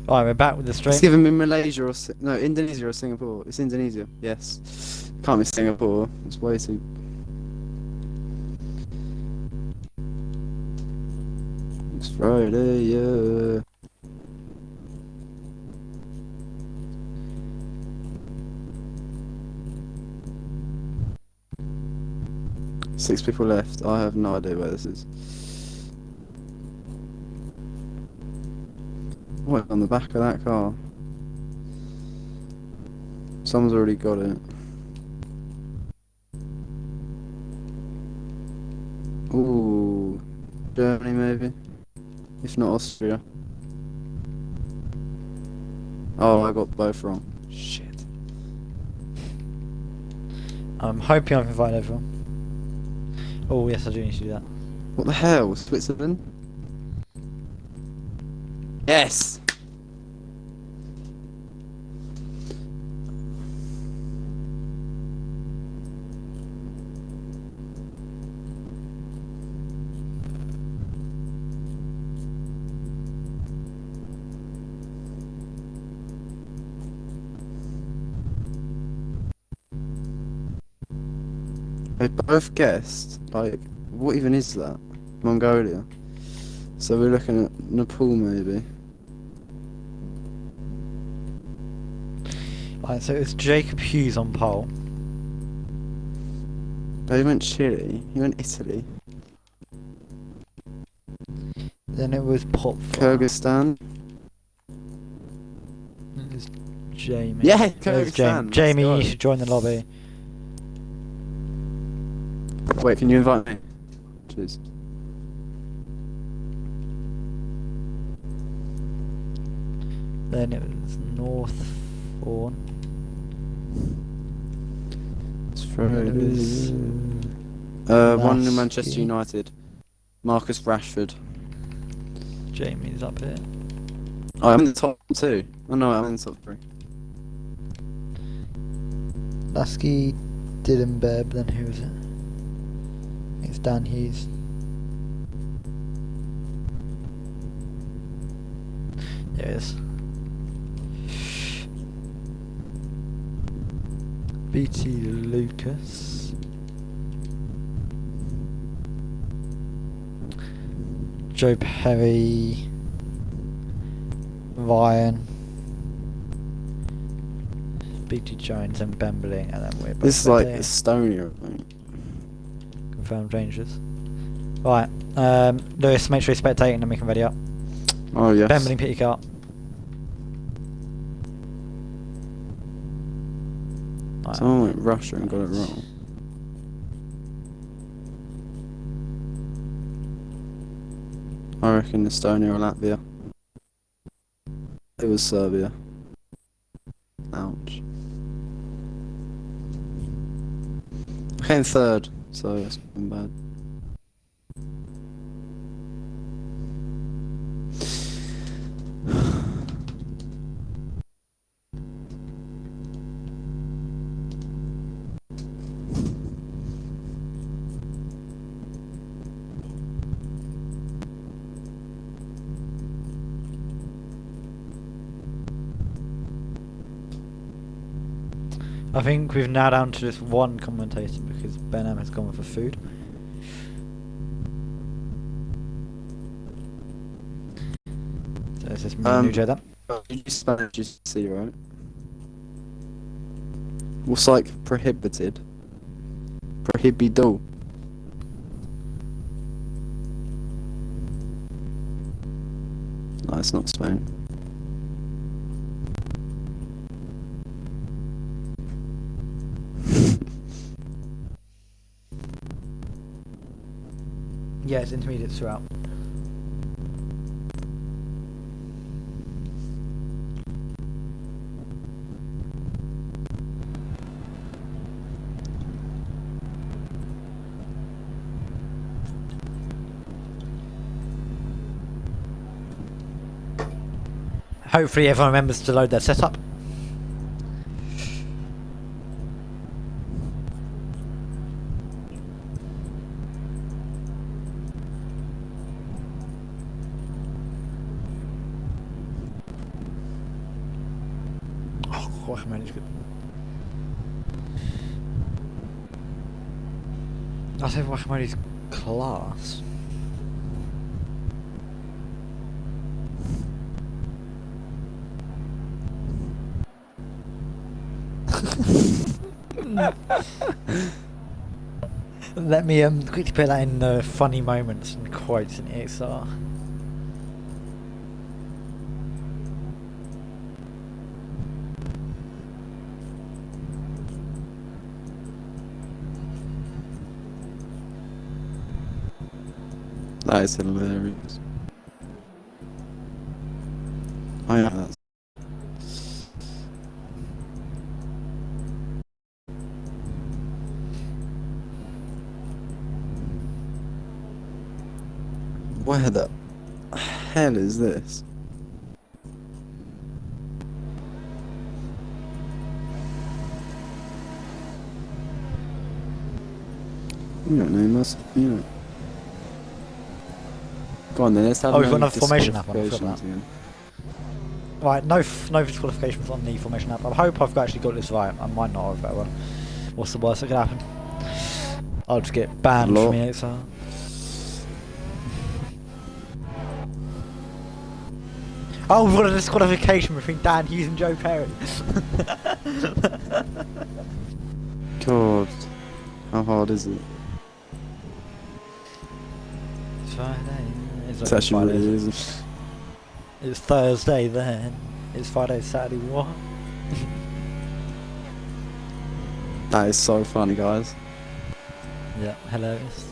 Alright, we're back with the stream. It's given me Malaysia or no, Indonesia or Singapore. It's Indonesia. Yes. Can't be Singapore. It's way too. It's Friday, yeah. Six people left. I have no idea where this is. What, on the back of that car? Someone's already got it. Ooh, Germany maybe? If not Austria. Oh, I got both wrong. Shit. I'm hoping I've invited everyone. Oh yes, I do need to do that. What the hell? Switzerland? Yes! They both guessed, like, what even is that? Mongolia. So we're looking at Nepal maybe. Right, so it's Jacob Hughes on pole. Oh, he went Chile, he went Italy. Then it was Pop. Kyrgyzstan. It was Jamie. Yeah, There's Kyrgyzstan. Jamie, let's you go. should join the lobby. Wait, can you invite me? Cheers. Then it was North Fawn. It's Then it was one in Manchester Lasky. United. Marcus Rashford. Jamie's up here. Oh, I'm in the top two. Oh no, I'm in the top three. Lasky, Dylan Bebb, then who was it? It's Dan Hughes. There it is. BT Lucas. Joe Perry. Ryan. BT Jones and Bembling, and then we're both This is like there. Estonia, I think. Confirmed Rangers. Right, Lewis, make sure you're spectating and we can ready up. Oh yes. Bembling, pick your car up. Right. Someone went Russia and got it wrong. I reckon Estonia or Latvia. It was Serbia. Ouch. I came third, so it's been bad. I think we've now down to just one commentator because Ben M has gone for food. So it's just me and Nujo then. You use Spanish, you see, right? What's like prohibited? Prohibido. No, it's not Spain. Yeah, it's intermediate throughout. Hopefully everyone remembers to load their setup. Wachmani's good. I say Wachmani's class. Let me quickly put that in the funny moments and quotes in EXR. That is hilarious. Oh yeah, that's... Where the hell is this? You don't know, must you know? Go on then, let's have Oh, we've got no another formation app, I forgot disqualifications that. again. Right, no disqualifications on the formation app. I hope I've actually got this right. I might not have, but well, what's the worst that could happen? I'll just get banned Lot. from EXR. Oh, we've got a disqualification between Dan Hughes and Joe Perry. God, how hard is it? It's Friday. It's actually really isn't. It's Thursday then. It's Friday, Saturday, what? That is so funny, guys. Yeah, hilarious.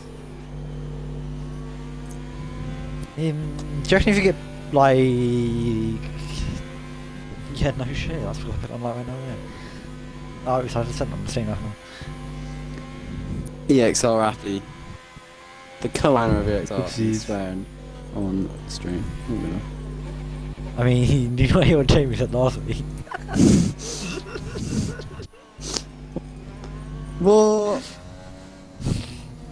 Do you reckon if you get, like... Yeah, no shit, that's what I put on like right now, yeah. Oh, it's I just sent them the same now. EXR Appy. The co-owner of EXR Oopsies. is swearing on stream. I'm gonna... I mean, do you know what Jamie said last week? What?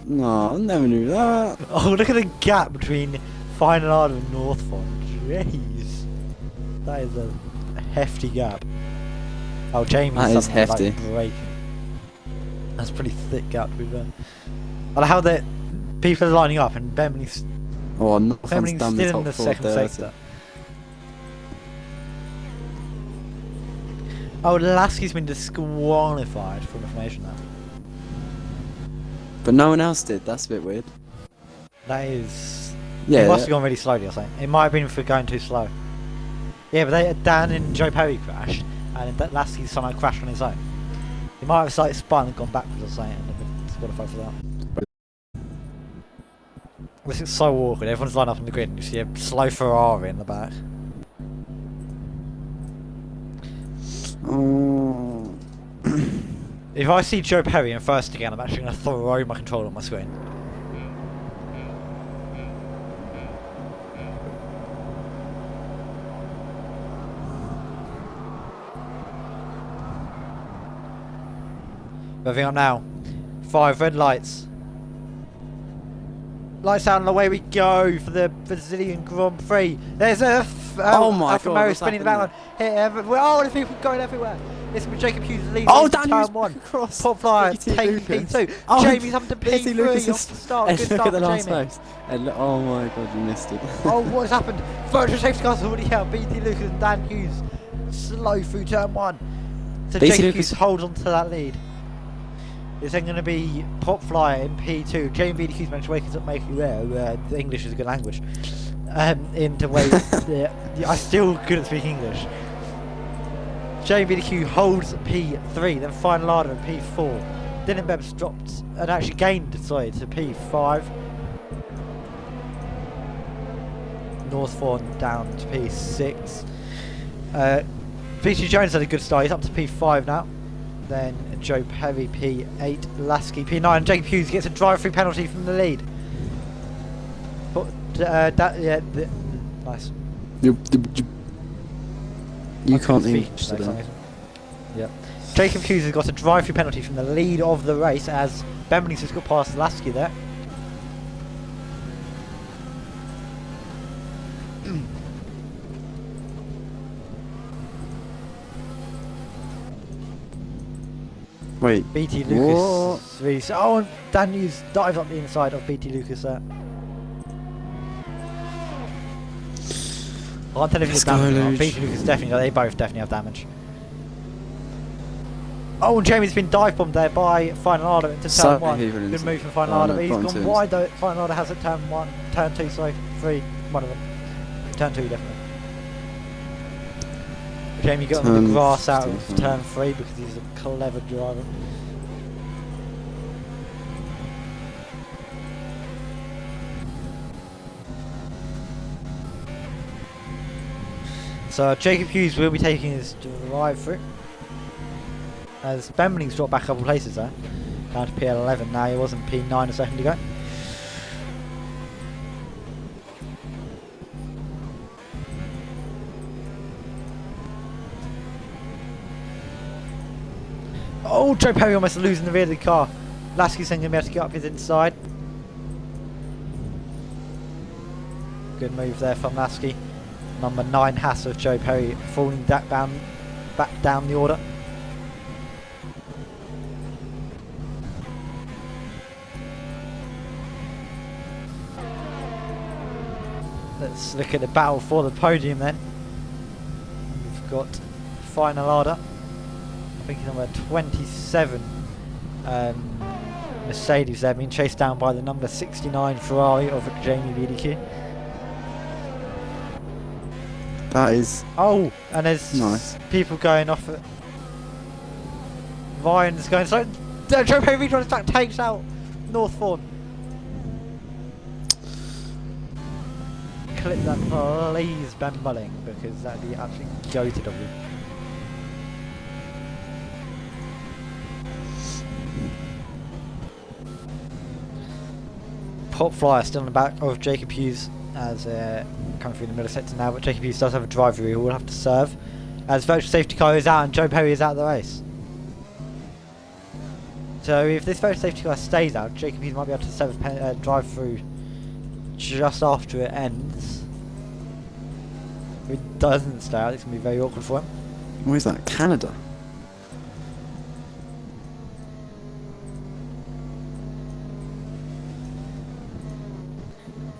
No, I never knew that. Oh, look at the gap between Final Art and Northfont. Jeez. That is a hefty gap. Oh, Jamie's That is suddenly, hefty. Like, breaking. That's a pretty thick gap to be fair. I like how the people are lining up and Bemley's Oh, Northant's Bemley's done the still top in the four second dirty. sector. Oh, Lasky's been disqualified from the formation now. But no one else did. That's a bit weird. That is... Yeah. It must have gone really slowly, I think. It might have been for going too slow. Yeah, but Dan and Joe Perry crashed, and that Lasky somehow crashed on his own. He might have like spun and gone backwards or something, and been disqualified for that. This is so awkward. Everyone's lined up on the grid, and you see a slow Ferrari in the back. Oh. If I see Joe Perry in first again, I'm actually going to throw my controller on my screen. Moving on now. 5 red lights. Lights out and away we go for the Brazilian Grand Prix. There's a Oh my Alfa God, Romeo what's spinning the happened back one. Here, everywhere. Oh, there's people going everywhere. It's with Jacob Hughes leading Oh, into Daniel's turn 1. cross. Top flyer BT taking Lucas. P2. Oh, Jamie's up to BT P3 Lucas off the start. And Good look start at the for last Jamie. post. And look, oh my God, you missed it. Oh, what has happened? Virtual safety car's already out. BT Lucas and Dan Hughes slow through turn 1. So BT Jacob Lucas- Hughes holds on to that lead. It's then going to be Pop Flyer in P2. Jamie Hughes managed to wake us up, make you aware. The English is a good language. Into way. I still couldn't speak English. Jamie Hughes holds P3, then Final Ardor at P4. Dylan Bebbs dropped and actually gained, sorry, to P5. Northfont down to P6. Peter Jones had a good start. He's up to P5 now. Then Joe Perry P8, Lasky P9. Jacob Hughes gets a drive-through penalty from the lead. But nice. You can't speak English for some today. reason. Yep. Jacob Hughes has got a drive-through penalty from the lead of the race as Bemley's has got past Lasky there. Wait. BT What? Lucas really. Oh, and Daniel's dives up the inside of BT Lucas there. I can't tell if it's Let's go, damage or not. Luge. BT Lucas definitely. They both definitely have damage. Oh, and Jamie's been dive bombed there by Final Order into So turn 1. even Good into- move from Final oh, Order. no, He's bottom gone twos. wide though. Final Order has it turn 1, turn 2, sorry, 3, one of them. Turn 2 definitely. Jamie got on the Turn grass out of 3. turn 3 because he's a clever driver. So Jacob Hughes will be taking his drive through. As Bembling's dropped back a couple places there. Down to PL11 now, he was in P9 a second ago. Oh, Joe Perry almost losing the rear of the car. Lasky's going to be able to get up his inside. Good move there from Lasky. Number 9 Haas of Joe Perry falling back down the order. Let's look at the battle for the podium then. We've got Final Order. I think it's number 27 Mercedes there, being chased down by the number 69 Ferrari of Jamie BDQ. That is Oh, and there's nice. people going off it. Ryan's going, so Joe Perry on his back takes out North Fawn. Clip that please, Ben Mulling, because that'd be absolutely goated of you. Pop Flyer still in the back of Jacob Hughes as coming through the middle sector now, but Jacob Hughes does have a driver who will have to serve as virtual safety car is out and Joe Perry is out of the race. So if this virtual safety car stays out, Jacob Hughes might be able to serve a drive through just after it ends. If it doesn't stay out, it's going to be very awkward for him. What is that? Canada?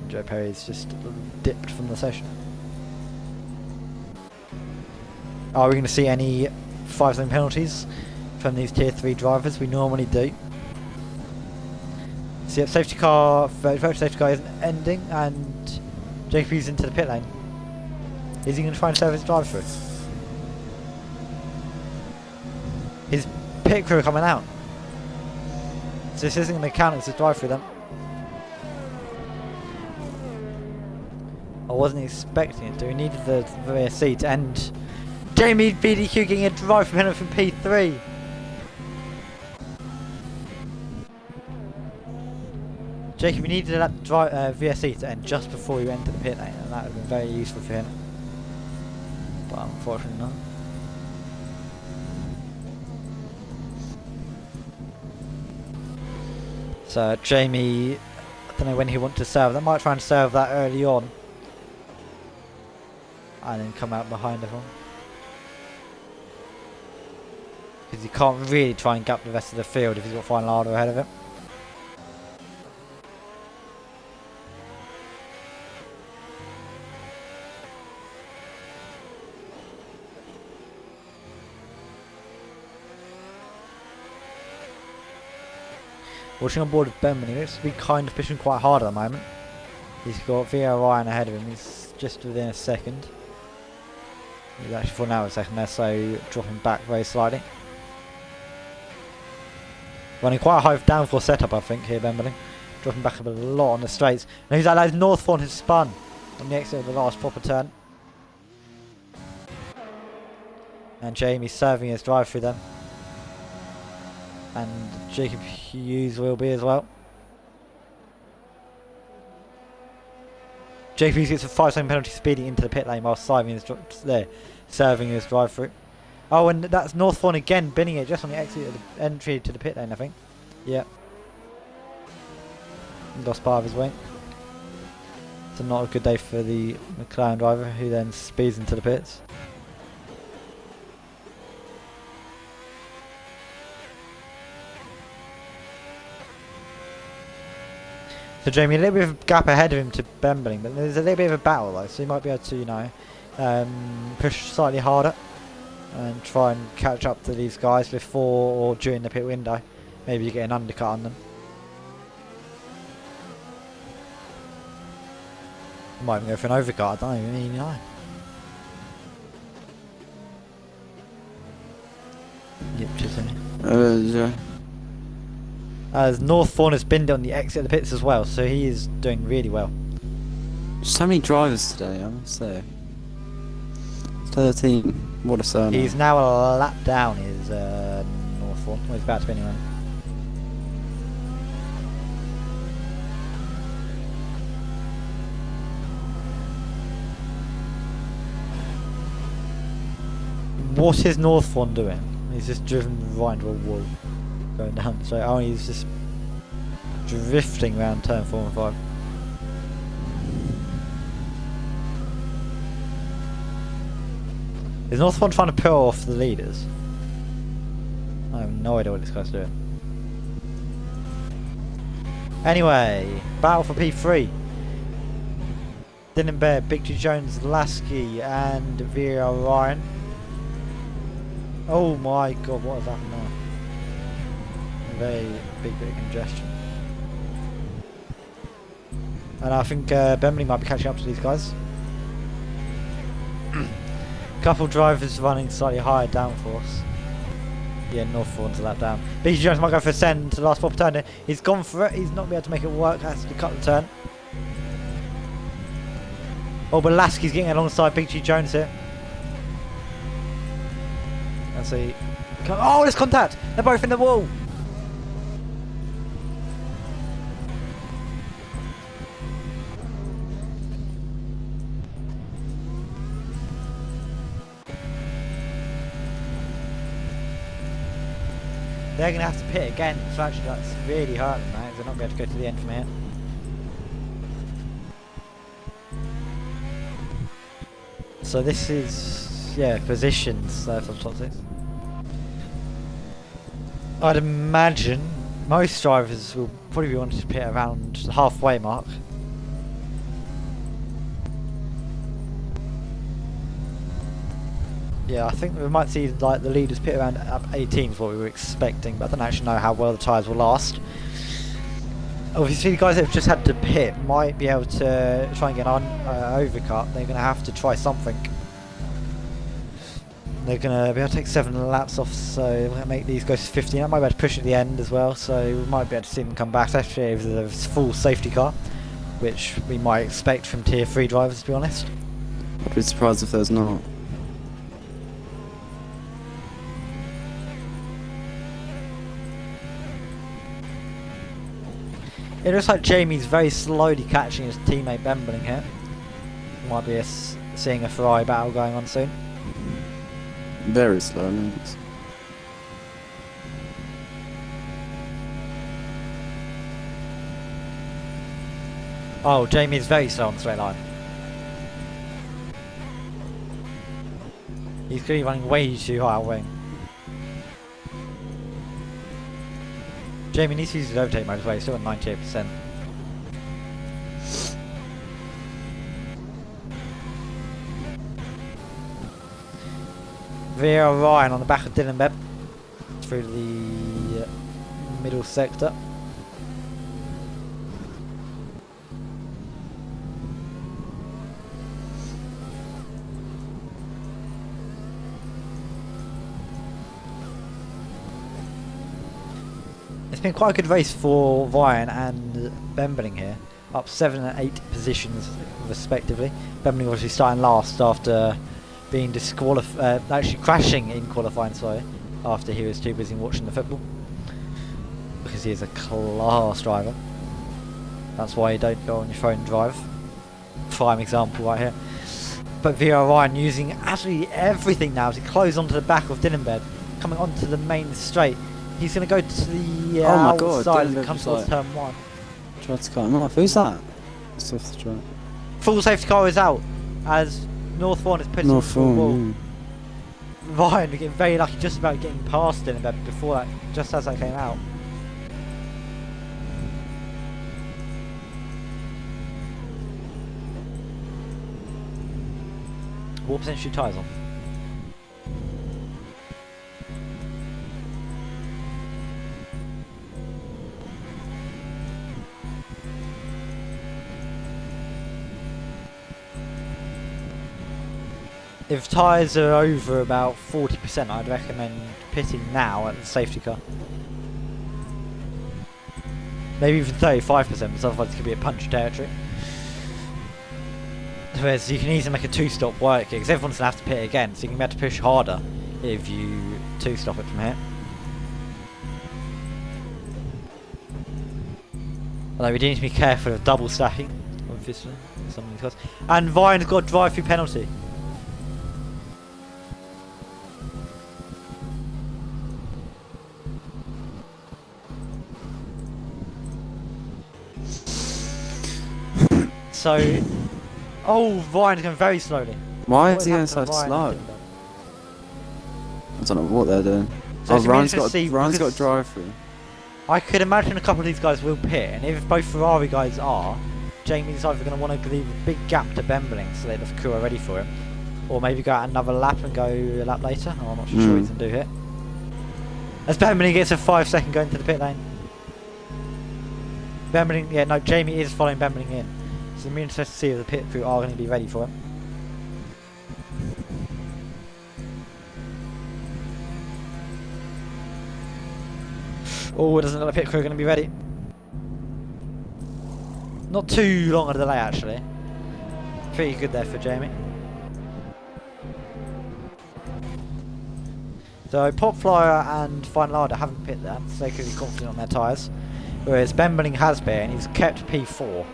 Joe Perry's just dipped from the session. Are we going to see any 5-zone penalties from these tier 3 drivers? We normally do. See, safety car, virtual safety car isn't ending, and Jacob Hughes into the pit lane. Is he going to try and serve his drive through? His pit crew are coming out. So this isn't going to count as a drive through then. I wasn't expecting it to. We needed the rear seat, and Jamie BDQ getting a drive from P3. Jacob, you needed that VSC to end just before you entered the pit lane, and that would have been very useful for him. But unfortunately not. So Jamie, I don't know when he wants to serve. They might try and serve that early on, and then come out behind everyone. Because he can't really try and gap the rest of the field if he's got Final Order ahead of him. Watching on board with Benman, he looks to be kind of pushing quite hard at the moment. He's got VR Ryan ahead of him, he's just within a second. He's actually falling out a second there, so dropping back very slightly. Running quite a high downforce setup, I think, here, Benman. Dropping back a lot on the straights. And he's like North Fawn has spun on the exit of the last proper turn. And Jamie's serving his drive through them. And Jacob Hughes will be as well. Jacob Hughes gets a 5-second penalty speeding into the pit lane while serving his drive through. Oh, and that's North Fawn again binning it just on the exit of the entry to the pit lane, I think. Yeah. Lost part of his wing. So not a good day for the McLaren driver, who then speeds into the pits. So Jamie, a little bit of a gap ahead of him to Bembling, but there's a little bit of a battle though, so he might be able to, you know, push slightly harder and try and catch up to these guys before or during the pit window. Maybe you get an undercut on them. Might even go for an overcut, I don't even know. Yep, just Yeah. As Northbourne has been on the exit of the pits as well, so he is doing really well. So many drivers today, I must say. 13. What a surname. He's now a lap down, is Northbourne. Well, he's about to be anyway. What is Northbourne doing? He's just driven right into a wall. Going down, so oh, he's just drifting around turn 4 and 5. Is Northbourne trying to pull off the leaders? I have no idea what this guy's doing. Anyway, battle for P3. Dylan Bear, Big G Jones, Lasky, and Vera Ryan. Oh my god, what has happened now? Very big bit of congestion. And I think Bembling might be catching up to these guys. Couple drivers running slightly higher downforce. Yeah, Northbourne's a lap down. BG Jones might go for a send to the last proper turn. He's gone for it. He's not been able to make it work. Has to cut the turn. Oh, but Lasky's getting alongside Big G Jones here. Let's see. Oh, there's contact. They're both in the wall. They're going to have to pit again, so actually that's really hurting them now, they're not going to go to the end from here. So this is, yeah, positions for top 6. I'd imagine most drivers will probably be wanting to pit around the halfway mark. Yeah, I think we might see like the leaders pit around up 18 is what we were expecting, but I don't actually know how well the tyres will last. Obviously the guys that have just had to pit might be able to try and get an overcut. They're going to have to try something. They're going to be able to take 7 laps off, so we're going to make these go to 15. I might be able to push at the end as well, so we might be able to see them come back, especially if there's a full safety car, which we might expect from tier 3 drivers, to be honest. I'd be surprised if there's not. It looks like Jamie's very slowly catching his teammate Bembling here. Might be seeing a Ferrari battle going on soon. Very slow, no. Oh, Jamie's very slow on the straight line. He's clearly running way too high wing. Jamie needs to use his overtake mode as well, he's still at 98%. Vera Ryan on the back of Dylan Bebb through the middle sector. It's been quite a good race for Ryan and Bembling here, up 7 and 8 positions respectively. Bembling obviously starting last after being disqualified, actually crashing in qualifying, sorry, after he was too busy watching the football, because he is a class driver. That's why you don't go on your phone and drive. Prime example right here. But Vera Ryan using absolutely everything now to close onto the back of Dylan Bebb, coming onto the main straight. He's going to go to the oh my God, outside Dylan and come Bebb's towards like- turn 1. Tried to cut him off. Who's that? It's off the track. Full safety car is out as Northbourne is pitting to the wall. Northbourne. Ryan getting very lucky just about getting past Dylan Bebb before that, just as that came out. What percentage are your tyres on? If tyres are over about 40%, I'd recommend pitting now at the safety car. Maybe even 35%, because otherwise it could be a punch territory. Whereas you can easily make a two-stop work here, because everyone's going to have to pit again, so you can be able to push harder if you two-stop it from here. Although we do need to be careful of double stacking, obviously, some of these cars. And Vine's got a drive-through penalty. So, oh, Ryan's going very slowly. Why What is he has going happened so to Ryan? slow? I don't know what they're doing. So Oh, it's Ryan's amazing to got see Ryan's got a because drive through. I could imagine a couple of these guys will pit, and if both Ferrari guys are, Jamie's either going to want to leave a big gap to Bembeling so that the crew are ready for him, or maybe go out another lap and go a lap later. Oh, I'm not sure what he's going to do here. As Bembeling gets a 5-second going to the pit lane. Bembeling, yeah, no, Jamie is following Bembeling in. So I'm interested to see if the pit crew are going to be ready for him. Oh, it doesn't look like the pit crew are going to be ready. Not too long a delay actually. Pretty good there for Jamie. So Popflyer and Finelada haven't pit there, so they could be confident on their tyres. Whereas Bembeling has been, he's kept P4.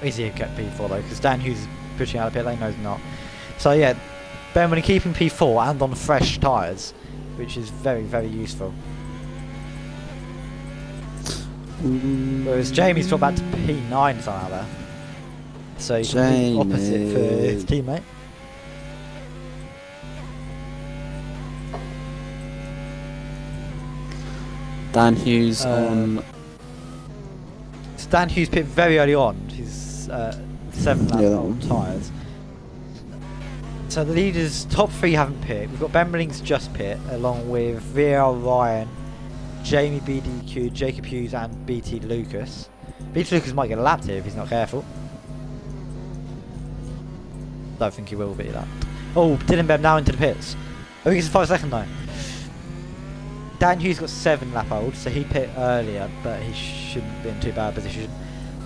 Is he kept P4 though? Because Dan Hughes is pushing out of pit lane, no he's not. So yeah, Bembeling keeping P4 and on fresh tyres, which is very, very useful. Whereas Jamie's dropped back to P9 somehow there. So he's the opposite for his teammate. Dan Hughes on. So Dan Hughes pit very early on. He's 7 lap old tyres. So the leaders, top 3 haven't pit. We've got Bembeling's just pit, along with VL Ryan, Jamie BDQ, Jacob Hughes and BT Lucas. BT Lucas might get a lap here if he's not careful. Don't think he will be that. Oh, Dylan Bem now into the pits. Oh, he gets a 5-second though. Dan Hughes got 7 lap old, so he pit earlier, but he shouldn't be in too bad a position.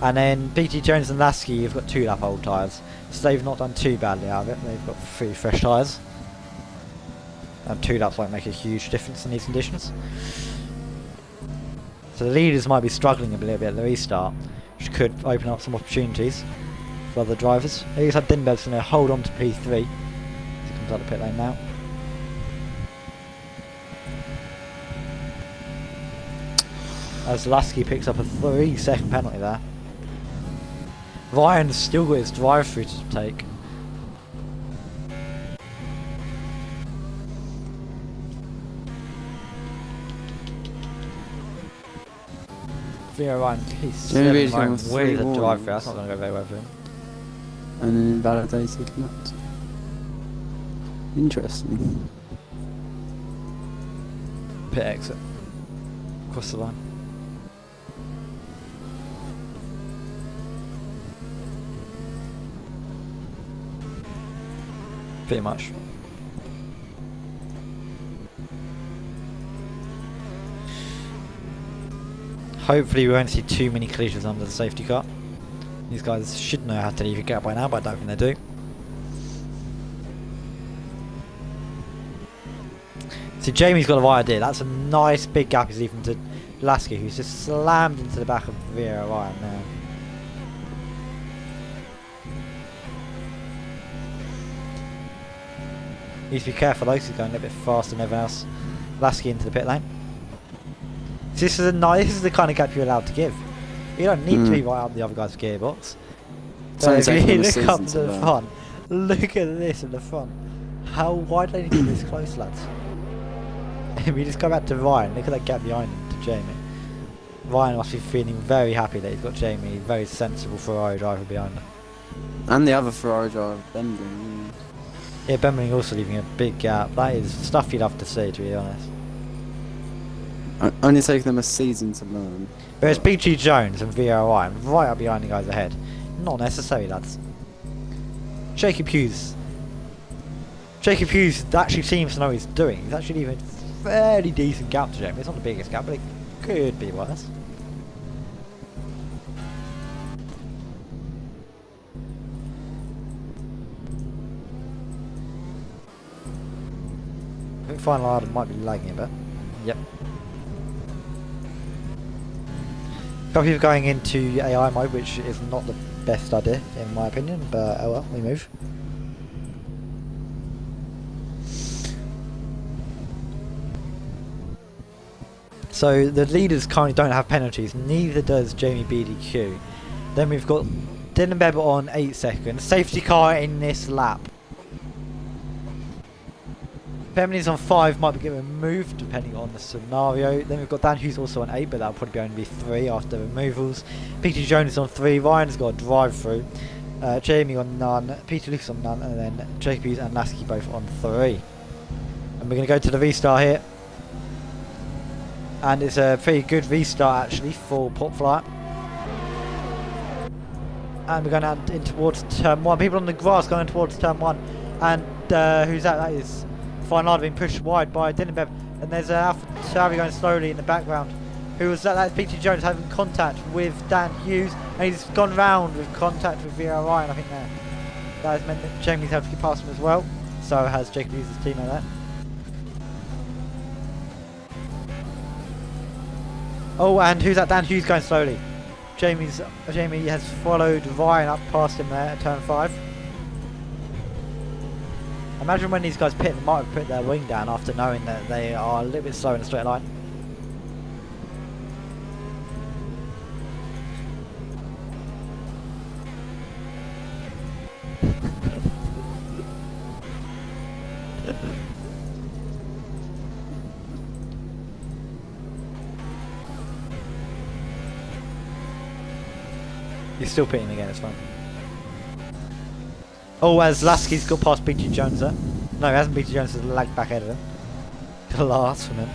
And then BT Jones and Lasky have got 2 lap old tyres, so they've not done too badly out of it. They've got 3 fresh tyres. And 2 laps won't make a huge difference in these conditions. So the leaders might be struggling a little bit at the restart, which could open up some opportunities for other drivers. I guess Dinbev's going to hold on to P3 as he comes out of the pit lane now. As Lasky picks up a 3-second penalty there. Ryan's still got his drive-through to take. Theo Ryan, he's 7 with a drive-through. That's not going to go very well for him. And an invalidated nut. Interesting. Pit exit. Across the line. Pretty much. Hopefully we won't see too many collisions under the safety car. These guys should know how to leave a gap by now, but I don't think they do. So Jamie's got the right idea. That's a nice big gap he's leaving to Lasky, who's just slammed into the back of Vieira Ryan now. Needs to be careful though, because he's going a little bit faster than everyone else. Lasky into the pit lane. So this is the kind of gap you're allowed to give. You don't need to be right up the other guy's gearbox. So if you look up to the front, look at this at the front. Why do they need to be this close, lads? If we just go back to Ryan, look at that gap behind him to Jamie. Ryan must be feeling very happy that he's got Jamie, very sensible Ferrari driver behind him. And the other Ferrari driver, Bembling. Yeah, Bemmeling also leaving a big gap. That is stuff you'd have to see, to be honest. Only taking them a season to learn. There's BG Jones and VRI right up behind the guys ahead. Not necessary, lads. Jacob Hughes. Jacob Hughes actually seems to know what he's doing. He's actually leaving a fairly decent gap to Jamie. It's not the biggest gap, but it could be worse. I think Final Item might be lagging a bit. Yep. A couple of people going into AI mode, which is not the best idea in my opinion, but oh well, we move. So the leaders currently don't have penalties, neither does Jamie BDQ. Then we've got Dylan Bebb on 8 seconds, safety car in this lap. Bemley's on 5, might be getting removed depending on the scenario. Then we've got Dan Hughes also on 8, but that'll probably only be 3 after removals. Peter Jones on 3, Ryan's got a drive through. Jamie on none, Peter Lucas on none, and then Jacob Hughes and Lasky both on 3. And we're going to go to the restart here. And it's a pretty good restart actually for Popfly. And we're going out in towards turn 1. People on the grass going towards turn 1. And who's that? That is Final being pushed wide by Dylan Bebb. And there's Alpha Tauri going slowly in the background. Who was that? That's Peter Jones having contact with Dan Hughes. And he's gone round with contact with VR Ryan, I think there. That has meant that Jamie's had to keep past him as well. So has Jacob Hughes' teammate there. Oh, and who's that? Dan Hughes going slowly. Jamie has followed Ryan up past him there at turn 5. Imagine when these guys pit, they might have put their wing down after knowing that they are a little bit slow in a straight line. He's still pitting again, it's fine. Oh, as Lasky's got past BT Jones there. No, he hasn't. BT Jones has lagged back ahead of him. Class from him.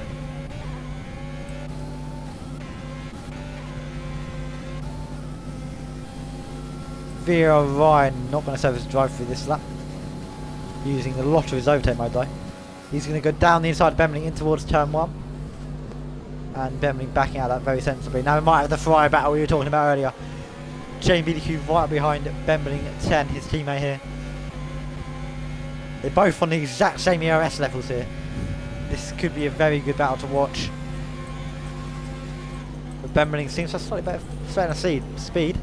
Vera Ryan not going to serve his drive through this lap. Using a lot of his overtake mode though. He's going to go down the inside of Bemling in towards turn 1. And Bemling backing out that very sensibly. Now we might have the Ferrari battle we were talking about earlier. Jamie BDQ right behind Bemling at 10, his teammate here. They're both on the exact same ERS levels here. This could be a very good battle to watch. But Bemling seems to have slightly better speed.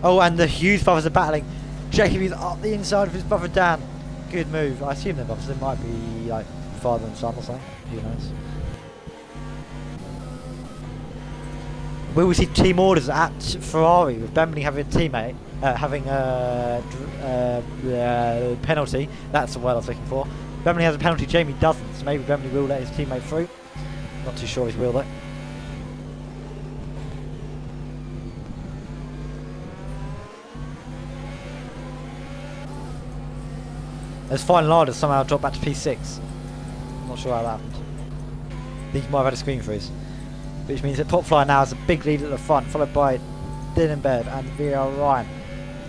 Oh, and the Hughes brothers are battling. Jacob is up the inside of his brother Dan. Good move. I assume they're brothers. They might be like father and son or something. Who knows? Will we see team orders at Ferrari with Bemling having a teammate, having a penalty? That's the word I was looking for. Bemling has a penalty, Jamie doesn't, so maybe Bemling will let his teammate through. Not too sure if he will though. As Final Order somehow dropped back to P6. Not sure how that happened. I think he might have had a screen freeze. Which means that Popfly now has a big lead at the front, followed by Dylan Bebb and VR Ryan.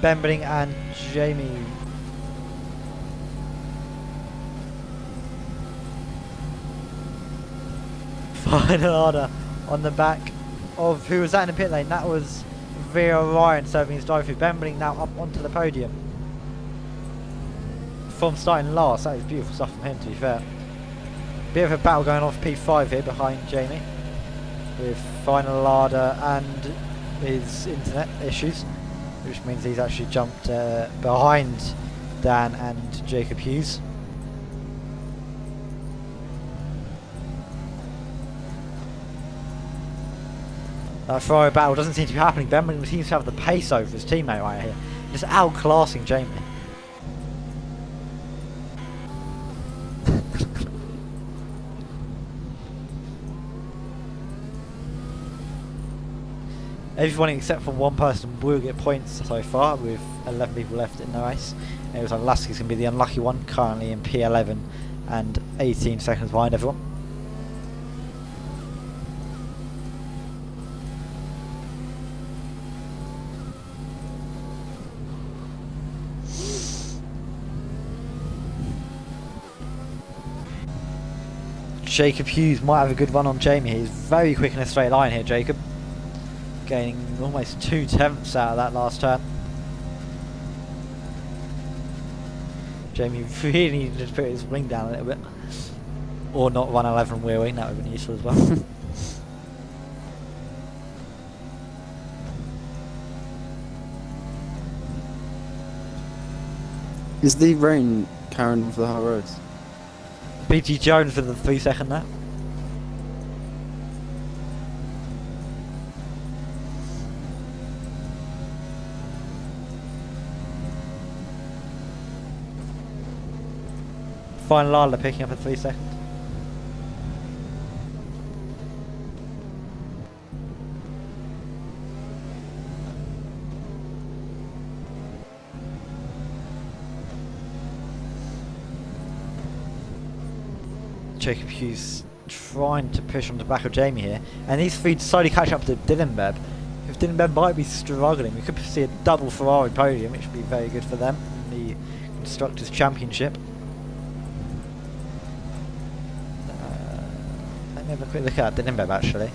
Bemling and Jamie. Final Order on the back of who was that in the pit lane? That was VR Ryan serving his drive through. Bemling now up onto the podium. From starting last, that is beautiful stuff from him to be fair. Bit of a battle going on for P5 here behind Jamie. With Final Larder and his internet issues, which means he's actually jumped behind Dan and Jacob Hughes. That Ferrari battle doesn't seem to be happening. Bemling seems to have the pace over his teammate right here, just outclassing Jamie. Everyone except for one person will get points so far, with 11 people left in the race. It was like Lasky's going to be the unlucky one, currently in P11 and 18 seconds behind everyone. Jacob Hughes might have a good run on Jamie. He's very quick in a straight line here, Jacob. Gaining almost 2/10 out of that last turn. Jamie really needed to put his wing down a little bit. Or not run 11 wheeling, that would have been useful as well. Is the rain carrying on for the whole race? BG Jones for the 3-second lap. Fine Lala picking up a 3-second. Jacob Hughes trying to push on the back of Jamie here, and these three slowly catch up to Dylan Bebb. If Dylan Bebb might be struggling, we could see a double Ferrari podium, which would be very good for them in the Constructors' Championship. Let me have a quick look at Dylan Bebb actually.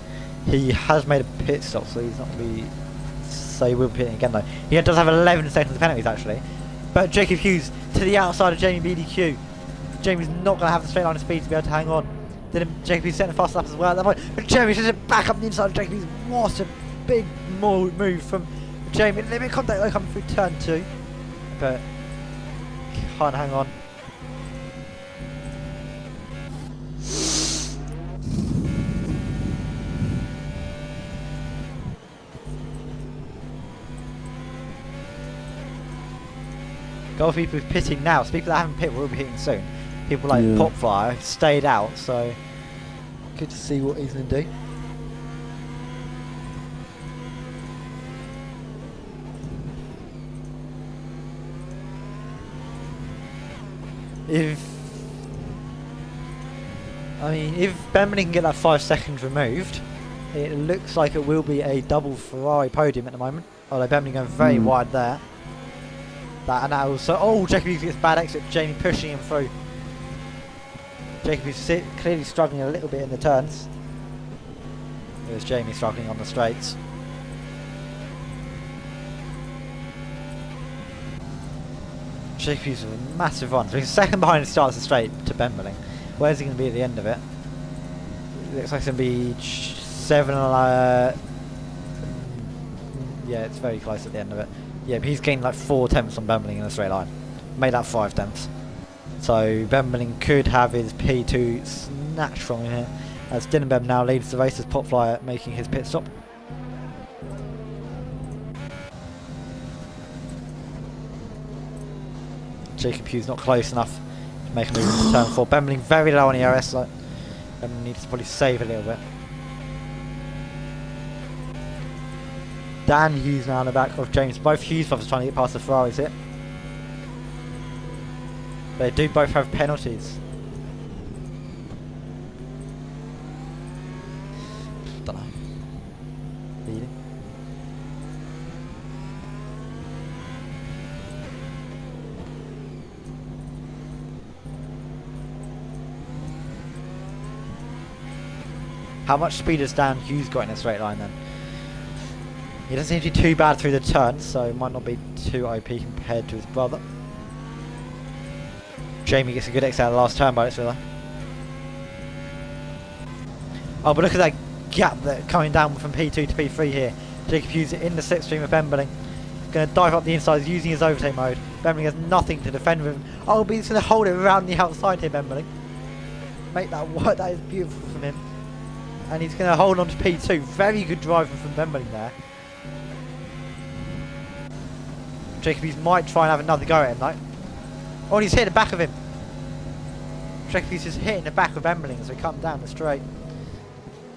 He has made a pit stop, so he's not going to be... So he will be pitting again though. He does have 11 seconds of penalties actually. But Jacob Hughes to the outside of Jamie BDQ. Jamie's not going to have the straight line of speed to be able to hang on. Then Jacob Hughes setting fast up as well at that point. But Jamie's just back up the inside of Jacob Hughes. What a big move from Jamie. A little bit of contact though coming through turn 2. But can't hang on. Golf people pitting now. So people that haven't pit will be hitting soon. People like Popfly stayed out, so good to see what he's going to do. If Bembling can get that 5 seconds removed, it looks like it will be a double Ferrari podium at the moment. Although Bembling going very wide there. That and that also. Oh, Jacob Hughes gets bad exit. Jamie pushing him through. Jacob is clearly struggling a little bit in the turns. There's Jamie struggling on the straights. Jacob Hughes with a massive run. So he's second behind the start of the straight to Bembling. Where's he going to be at the end of it? It looks like it's going to be 7. Yeah, it's very close at the end of it. Yeah, but he's gained like 4 tenths on Bembling in a straight line. Made that 5 tenths. So Bembling could have his P2 snatched from him here, as Dylan Bebb now leads the race as Popflyer making his pit stop. Jacob Hughes not close enough to make a move into turn 4. Bembling very low on ERS, so Bembling needs to probably save a little bit. Dan Hughes now on the back of James. Both Hughes brothers trying to get past the Ferraris here. They do both have penalties. Don't know. Leading. How much speed has Dan Hughes got in a straight line then? He doesn't seem to be too bad through the turns, so might not be too OP compared to his brother. Jamie gets a good exit out of the last turn by this fella. Oh, but look at that gap that coming down from P2 to P3 here. Jacob Hughes in the slipstream of Bembling. Going to dive up the inside using his overtake mode. Bembling has nothing to defend with him. Oh, but he's going to hold it around the outside here, Bembling. Make that work. That is beautiful from him. And he's going to hold on to P2. Very good driving from Bembling there. Jacob Hughes might try and have another go at him though. Oh, and he's hit the back of him. Jacob Hughes is hitting the back of Bembling as we come down the straight.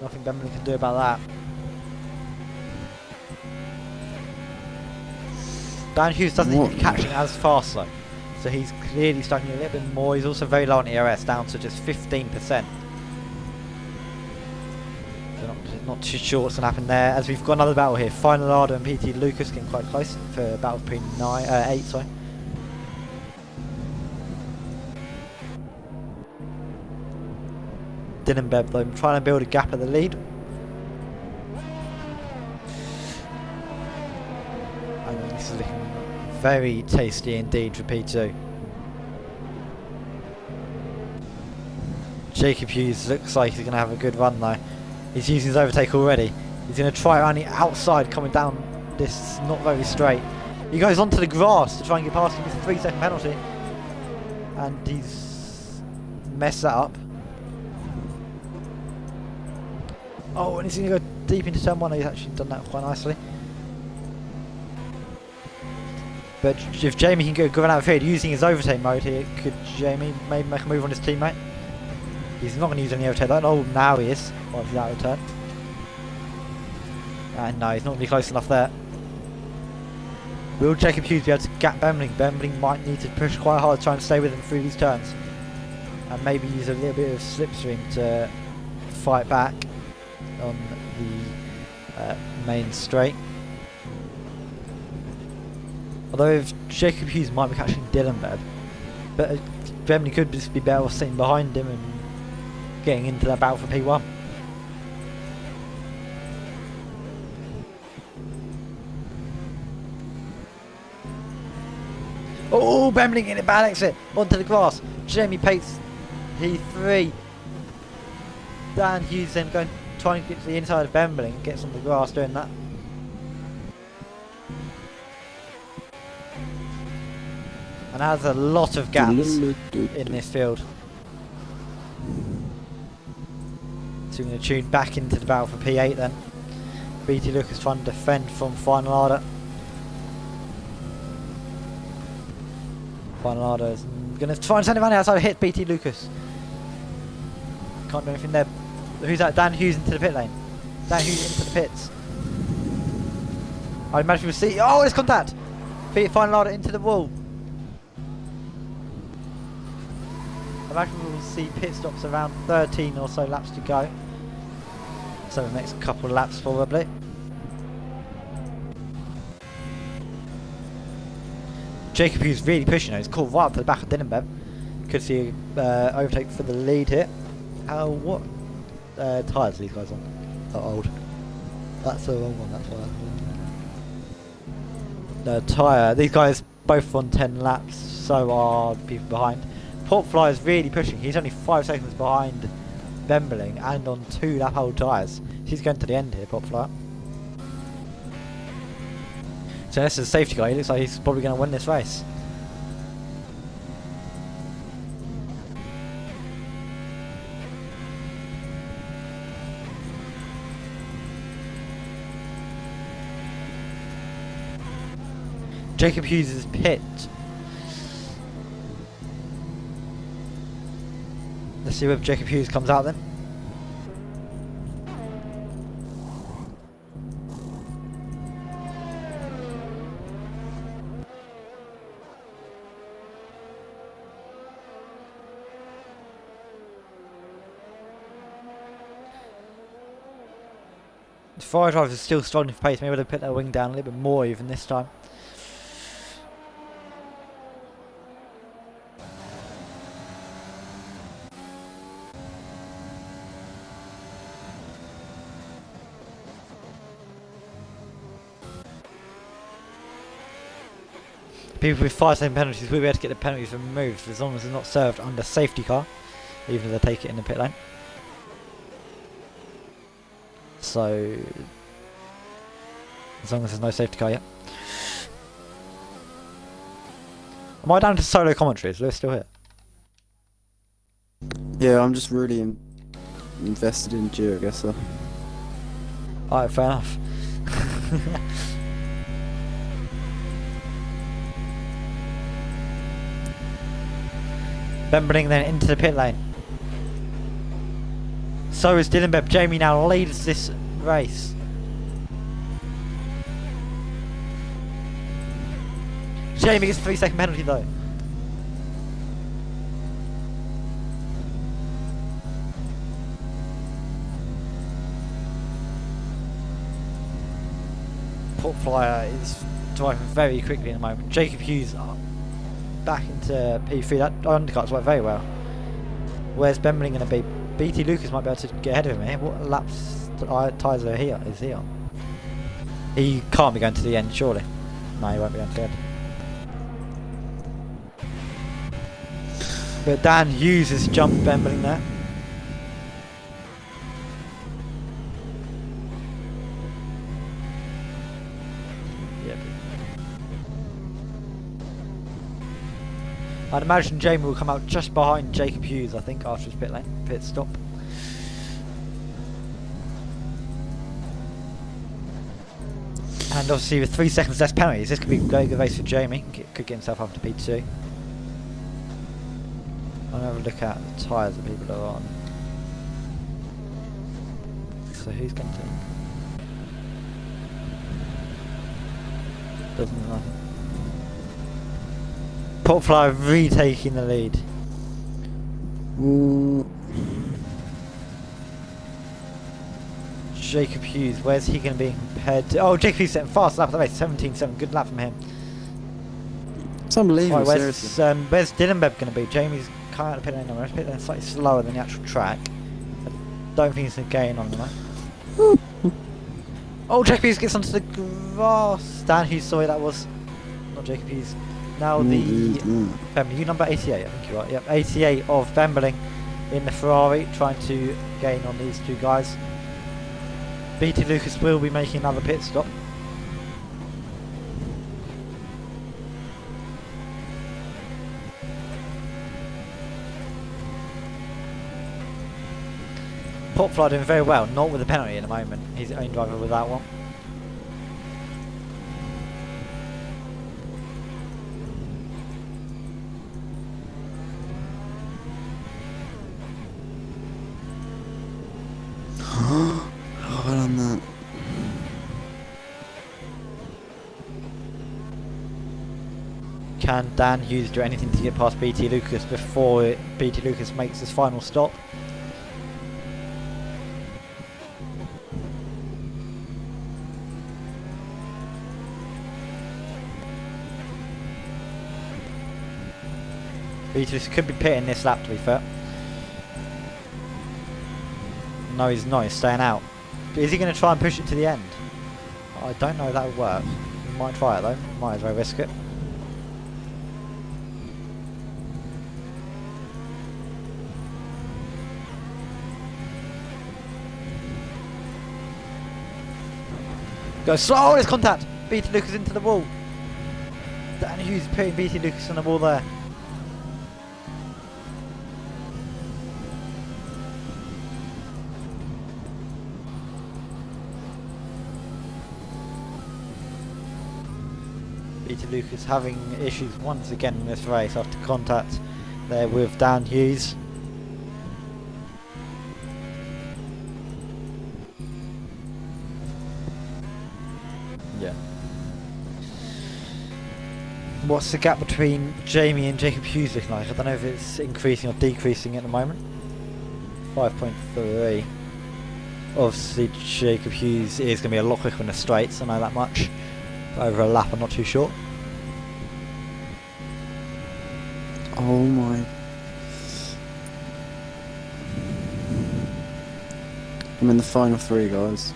Nothing Bembling can do about that. Dan Hughes doesn't seem to be What? catching as fast though. So he's clearly struggling a little bit more. He's also very low on ERS, down to just 15%. Not too sure what's going to happen there, as we've got another battle here. Final Larder and PT Lucas getting quite close for a battle between 8. Sorry. Dylan Bebb though trying to build a gap at the lead. And this is looking very tasty indeed for P2. Jacob Hughes looks like he's going to have a good run though. He's using his overtake already. He's going to try around the outside, coming down this not very straight. He goes onto the grass to try and get past him with a 3-second penalty. And he's messed that up. Oh, and he's going to go deep into turn 1. He's actually done that quite nicely. But if Jamie can go run out of field using his overtake mode here, could Jamie maybe make a move on his teammate? He's not going to use any overtake. Oh, now he is. Well, he's out of turn. And no, he's not going to be close enough there. Will Jacob Hughes be able to gap Bembling? Bembling might need to push quite hard to try and stay with him through these turns. And maybe use a little bit of slipstream to fight back on the main straight. Although if Jacob Hughes might be catching Dylan Bebb, but Bembling could just be better off sitting behind him and getting into that battle for P1. Oh, Bembling in a bad exit onto the grass. Jamie Pates, P3. Dan Hughes then going trying to get to the inside of Bembling, gets on the grass doing that. And has a lot of gaps in this field. So we're going to tune back into the battle for P8 then. BT Lucas trying to defend from Final Larder. Final Larder is going to try and send him outside, hit BT Lucas. Can't do anything there. Who's that? Dan Hughes into the pit lane. Dan Hughes into the pits. I imagine we'll see. Oh, it's contact! Final Larder into the wall. I imagine we'll see pit stops around 13 or so laps to go. So the next couple of laps probably. Jacob Hughes really pushing it. He's caught right up to the back of Dylan Bebb. Could see overtake for the lead here. What tyres are these guys on? Oh, old. That's the wrong one, that's why. The tyre, these guys both on 10 laps, so are people behind. Portfly is really pushing. He's only 5 seconds behind Bembling and on 2 lap old tyres. He's going to the end here, Portfly. So this is a safety car. He looks like he's probably going to win this race. Jacob Hughes' pit. Let's see whether Jacob Hughes comes out then. The fire drivers are still struggling for pace. Maybe they'll put their wing down a little bit more even this time. People with 5-second penalties will be able to get the penalties removed as long as they're not served under safety car, even if they take it in the pit lane. So, as long as there's no safety car yet. Am I down to solo commentary? Is Lewis still here? Yeah, I'm just really invested in Gio, I guess so. Alright, fair enough. Bembling then into the pit lane. So is Dylan Bebb. Jamie now leads this race. Jamie gets a 3-second penalty though. Port Flyer is driving very quickly at the moment. Jacob Hughes back into P3. That undercut's worked very well. Where's Bembling going to be? BT Lucas might be able to get ahead of him here. What laps tyres are here? Is he on? He can't be going to the end, surely. No, he won't be going to the end. But Dan Hughes has jumped Bembling there. Yep. I'd imagine Jamie will come out just behind Jacob Hughes, I think, after his pit stop. And obviously with 3 seconds less penalties, this could be a very good race for Jamie. Could get himself up to P2. I'll have a look at the tyres that people are on. So who's going to? Doesn't matter. Popfly retaking the lead. Jacob Hughes, where's he going to be compared to? Oh, Jacob Hughes setting fast lap of the race, 17.7. Good lap from him. It's unbelievable. Right, Seriously. where's Dylan Bebb going to be? Jamie's kind of pit lane number. His pit lane slightly slower than the actual track. I don't think he's going to gain on them. Oh, Jacob Hughes gets onto the grass. Dan Hughes, sorry, that was not Jacob Hughes. Now the you number 88, I think you're right. Yep, 88 of Bembling in the Ferrari, trying to gain on these two guys. BT Lucas will be making another pit stop. Popfly doing very well, not with the penalty at the moment. He's the only driver with that one. Well on that. Can Dan Hughes do anything to get past BT Lucas before BT Lucas makes his final stop? BT Lucas could be pitting this lap, to be fair. No, he's not. He's staying out. Is he going to try and push it to the end? I don't know if that would work. He might try it though. Might as well risk it. Go slow! Oh, there's contact! BT Lucas into the wall. Dan Hughes putting BT Lucas on the wall there. BT Lucas having issues once again in this race after contact there with Dan Hughes. Yeah. What's the gap between Jamie and Jacob Hughes looking like? I don't know if it's increasing or decreasing at the moment. 5.3. Obviously Jacob Hughes is going to be a lot quicker in the straights, I know that much. Over a lap, I'm not too sure. Oh my. I'm in the final three, guys.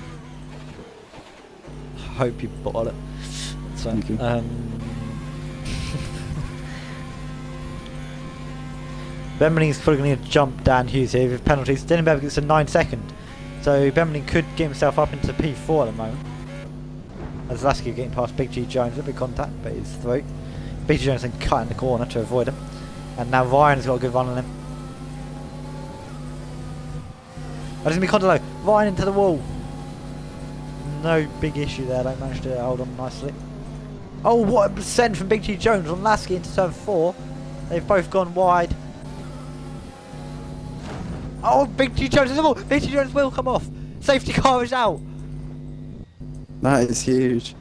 Hope you bottle it. So, Thank you. Bembling's probably going to jump Dan Hughes here with penalties. Dylan Bev gets a 9-second. So Bembling could get himself up into P4 at the moment. As Lasky getting past Big G Jones, a big contact, but he's through. Big G Jones then cutting the corner to avoid him. And now Ryan's got a good run on him. Oh, there's going to be contact low. Ryan into the wall. No big issue there, they managed to hold on nicely. Oh, what a send from Big G Jones on Lasky into turn 4. They've both gone wide. Oh, Big G Jones in the wall. Big G Jones will come off. Safety car is out. That is huge.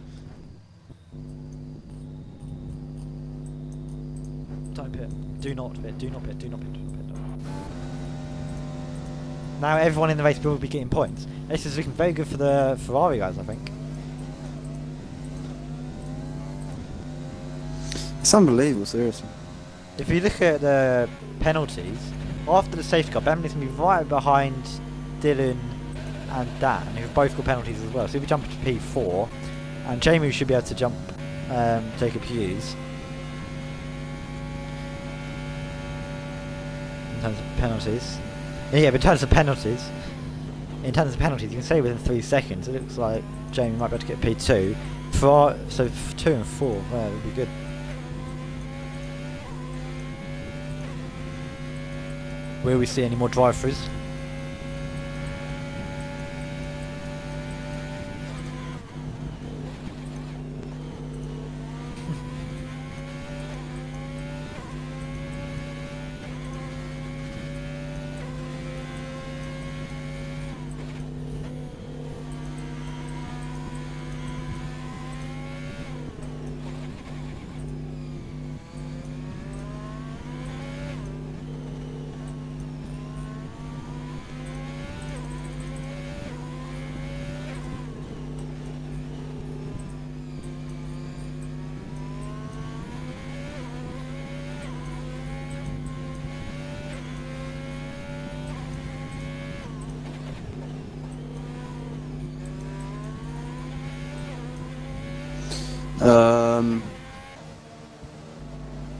Do not pit. Do not pit. Do not pit. Do not pit. Now everyone in the race will be getting points. This is looking very good for the Ferrari guys, I think. It's unbelievable, seriously. If you look at the penalties, after the safety car, Bentley's going to be right behind Dylan and Dan, who've both got penalties as well. So if we jump to P4, and Jamie should be able to jump Jacob Hughes. In terms of penalties. Yeah, but in terms of penalties, you can say within 3 seconds. It looks like Jamie might be able to get P2. So 2 and 4, that would be good. Will we see any more drive-throughs?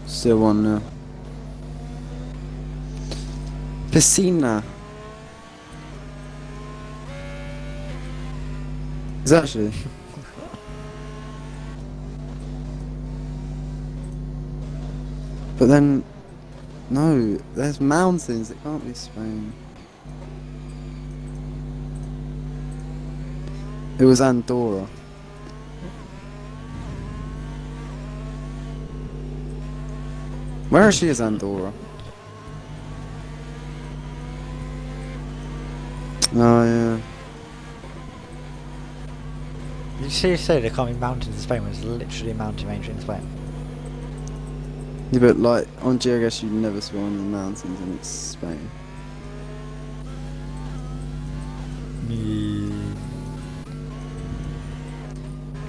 Still on now. Piscina. Is that actually? But then, no, there's mountains. It can't be Spain. It was Andorra. Where actually is Andorra? Oh yeah. Did you see there can't be mountains in Spain when it's literally a mountain range in Spain? Yeah, but like on GeoGuess you never spawn in the mountains and it's Spain.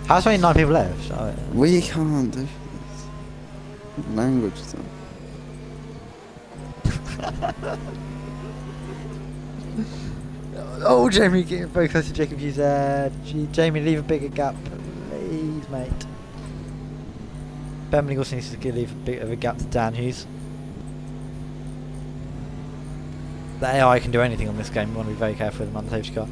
How's only 9 people left? Oh, yeah. We can't do this. Language though. Oh, Jamie getting very close to Jacob Hughes there. Jamie, leave a bigger gap, please, mate. Bentley also needs to leave a bit of a gap to Dan Hughes. The AI can do anything on this game. You want to be very careful with them on the safety car.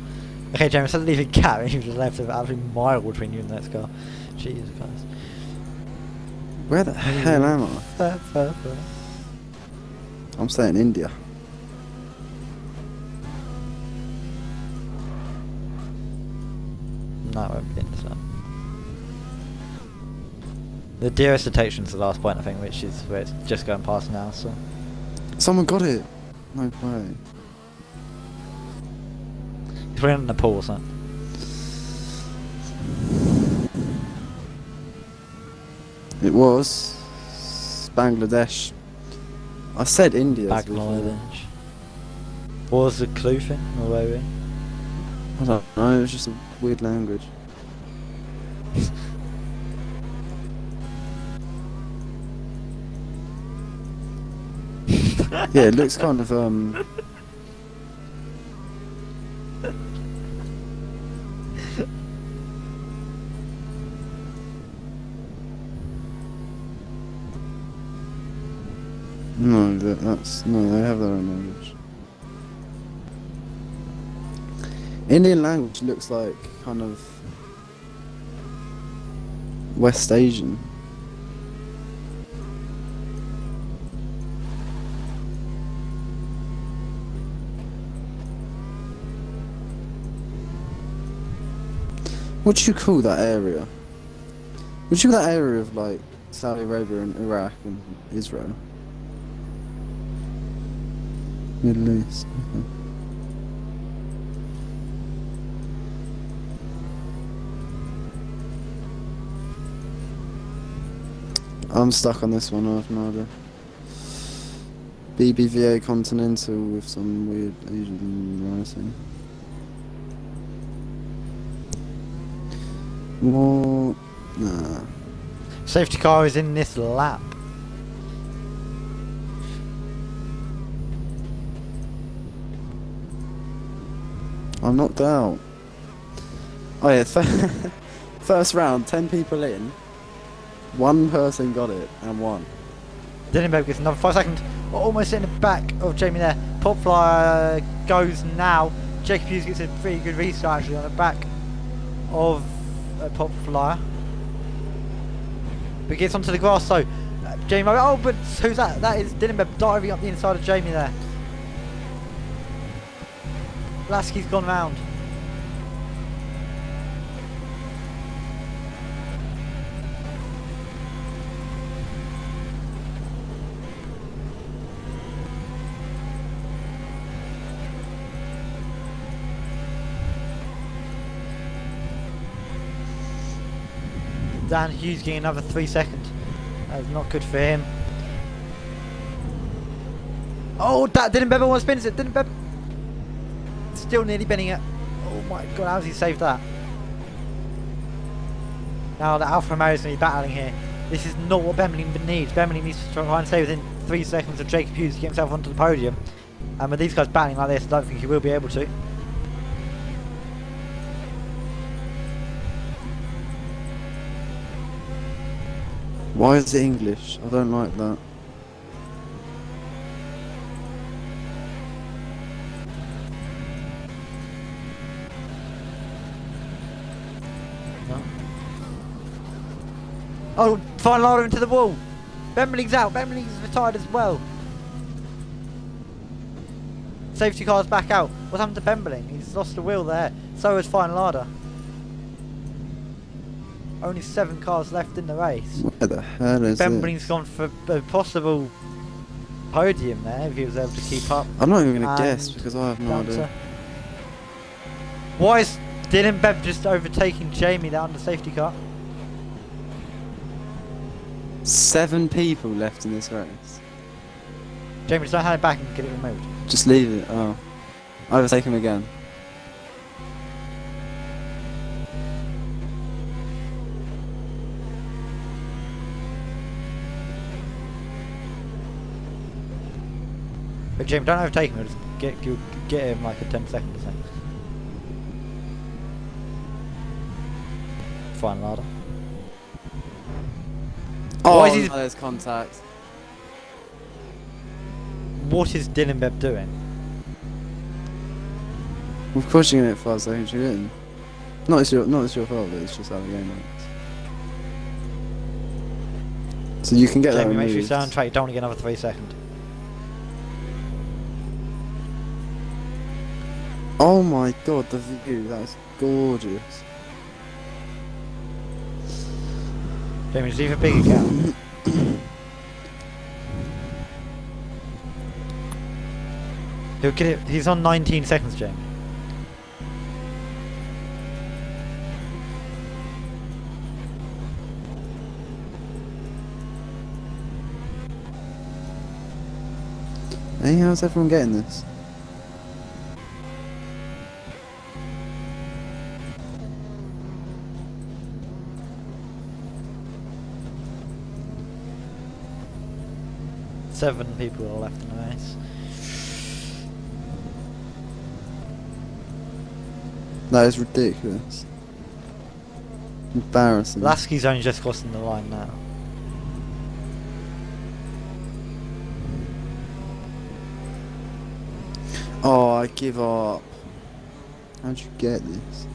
Okay, Jamie, instead of leaving a gap, you've just left an absolute mile between you and the next car. Jesus Christ. Where the hell am I? I'm staying in India. No, it won't be in this one. The dearest detection's the last point, I think, which is where it's just going past now, so. Someone got it! No way. He's running in the pool or something. It was Bangladesh. I said India. Bangladesh. What was the clue thing? Or where were we? I don't know, it was just a weird language. Yeah, it looks kind of No, that's no. They have their own language. Indian language looks like kind of West Asian. What do you call that area? What do you call that area of like Saudi Arabia and Iraq and Israel? Middle East. Okay. I'm stuck on this one. I have no idea. BBVA Continental with some weird Asian writing. More... Nah. Safety car is in this lap. I'm knocked out. Oh yeah, first round, 10 people in. One person got it and won. Dillenberg gets another 5 seconds. Almost in the back of Jamie there. Popfly goes now. Jacob Hughes gets a pretty good restart actually on the back of Popfly. But gets onto the grass though. Jamie, oh, but who's that? That is Dillenberg diving up the inside of Jamie there. Lasky's gone round. Dan Hughes getting another 3 seconds. That's not good for him. Oh, that didn't Bebber one spins it. Didn't Bebber. Still nearly bending it. Oh my god, how's he saved that? Now the Alfa Romeo's going to be battling here. This is not what Birmingham needs. Birmingham needs to try and stay within 3 seconds of Jacob Hughes to get himself onto the podium. And with these guys battling like this, I don't think he will be able to. Why is it English? I don't like that. No. Oh, final order into the wall. Bembling's out. Bembling's retired as well. Safety car's back out. What's happened to Bembling? He's lost the wheel there. So has Final Larder. Only 7 cars left in the race. Where the hell is Bembling's it? gone for a possible podium there if he was able to keep up. I'm not even going to And guess because I have no idea. Why is Dylan Bebb just overtaking Jamie there under safety car? 7 people left in this race. Jamie, just don't hand it back and get it removed. Just leave it. Oh. Overtake him again. But Jamie, don't overtake him, just get him like a 10 second or something. Final Larder. Oh, Why is he- no, there's contact. What is Dylan Bebb doing? Of course you're going to hit 5 seconds, you're in. Not it's your fault, but it's just how the game works. So you can get that Jamie, make sure you removed. stay on track, you don't want to get another 3 seconds. Oh my god, the view, that's gorgeous. Jamie, just leave a big account. He'll get it, he's on 19 seconds, Jamie. Hey, how's everyone getting this? Seven people are left in the race. That is ridiculous. Embarrassing. Lasky's only just crossing the line now. Oh, I give up. How'd you get this?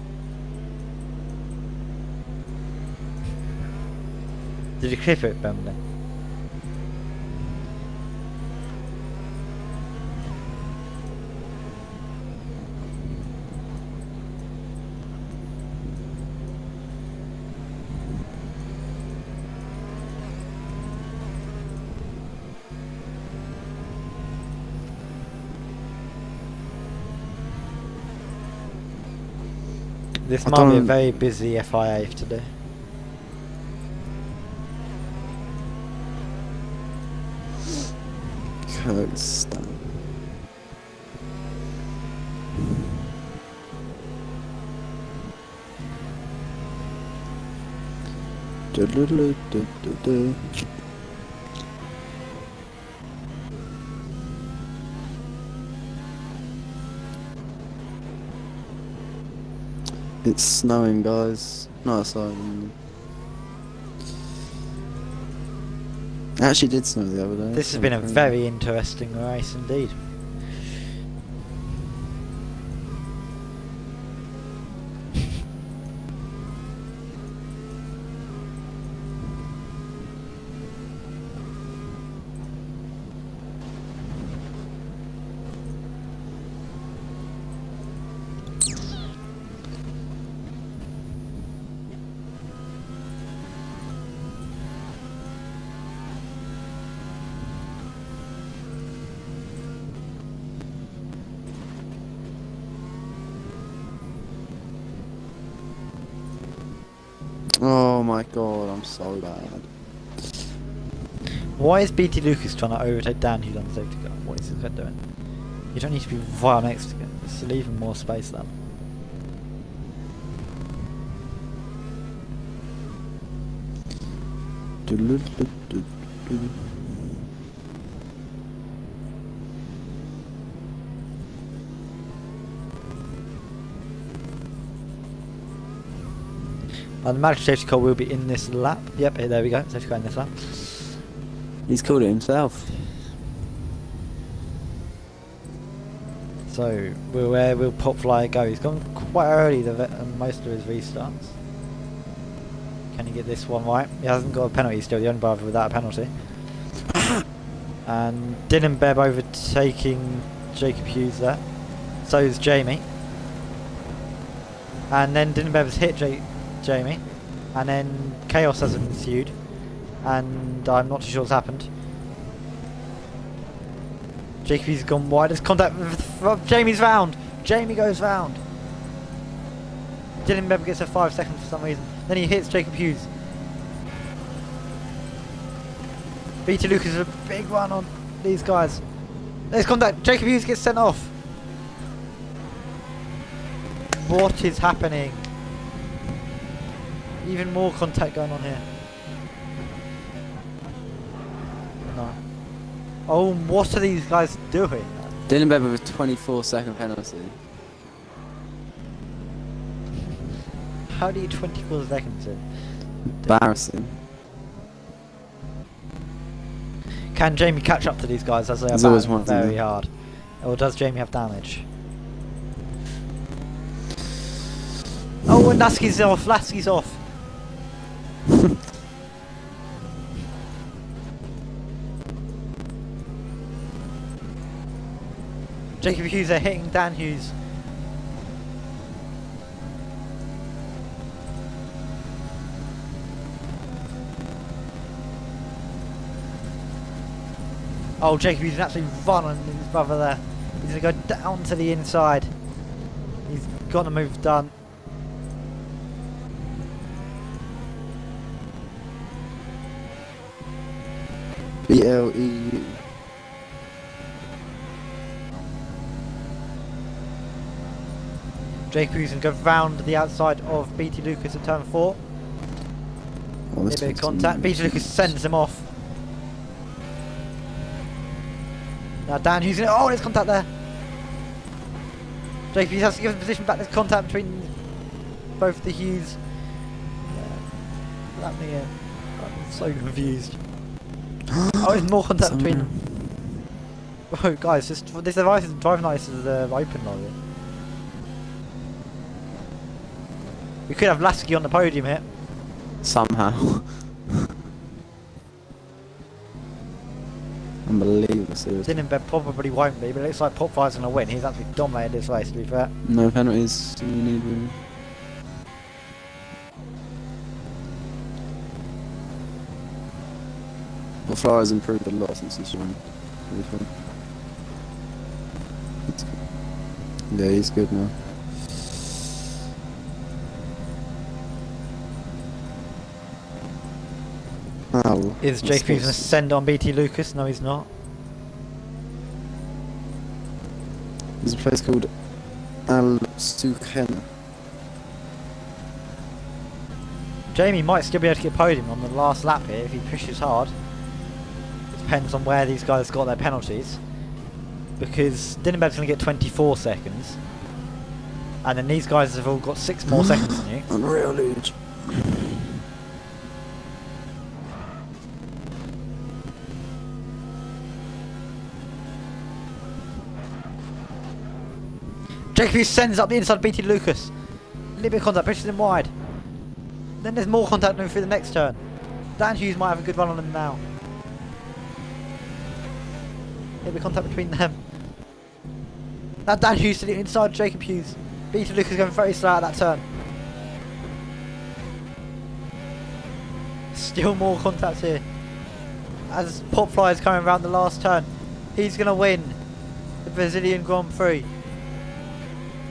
Did you clip it, Bembley? This I might be a don't- very busy FIA today. Kirkstone. Do-do-do-do-do-do. It's snowing, guys. No, sorry. It actually did snow the other day. This has been a very interesting race indeed. Oh my god, I'm so bad. Why is BT Lucas trying to overtake Dan Hughes on the safety car? What is this guy doing? You don't need to be right next to him. Just leave him more space then. Do-do-do-do-do. The magic safety car will be in this lap. Yep, there we go. Safety car in this lap. He's called it himself. So, where will Popfly go? He's gone quite early on most of his restarts. Can he get this one right? He hasn't got a penalty still, the only driver without a penalty. And Dylan Bebb overtaking Jacob Hughes there. So is Jamie. And then Dylan Bebb's hit Jamie. And then chaos has ensued. And I'm not too sure what's happened. Jacob Hughes has gone wide. There's contact with Jamie's round. Jamie goes round. Dylan Bebb gets a 5 seconds for some reason. Then he hits Jacob Hughes. BT Lucas is a big run on these guys. There's contact. Jacob Hughes gets sent off. What is happening? Even more contact going on here. No. Oh, what are these guys doing? Dylan Bebb with a 24-second penalty. How do you 24 seconds in? Embarrassing. Can Jamie catch up to these guys as they are There's always battling one of them, very yeah. hard? Or does Jamie have damage? Oh, and Lasky's off. Lasky's off. Jacob Hughes are hitting Dan Hughes. Oh, Jacob Hughes is actually running his brother there. He's going to go down to the inside. He's got to move done. BLEU. Jacob Hughes can go round the outside of BT Lucas at turn 4. Oh, A bit of contact. BT Lucas sends him off. Now Dan Hughes, oh, there's contact there. Jacob Hughes has to give the position back. There's contact between both the Hughes. Let me in. I'm so confused. Oh, there's more contact between them. Oh, guys, this device is driving license is open lorry. We could have Lasky on the podium here. Somehow. Unbelievable, seriously. Dylan probably won't be, but it looks like Popfly's going to win. He's actually dominated this race, to be fair. No penalties you need really. Well, Flora has improved a lot since he's joined. Yeah, he's good now. Oh, Is Jacob Hughes going to send on BT Lucas? No, he's not. There's a place called Al Sukhena. Jamie might still be able to get podium on the last lap here if he pushes hard. It depends on where these guys got their penalties. Because Dinenberg's going to get 24 seconds. And then these guys have all got 6 more seconds than you. Unreal, Luge. Jacob Hughes sends up the inside of BT Lucas. A little bit of contact, pushes him wide. Then there's more contact moving through the next turn. Dan Hughes might have a good run on him now. A little bit of contact between them. Now Dan Hughes to the inside of Jacob Hughes. BT Lucas going very slow at that turn. Still more contact here. As Pop Fly is coming around the last turn. He's going to win the Brazilian Grand Prix.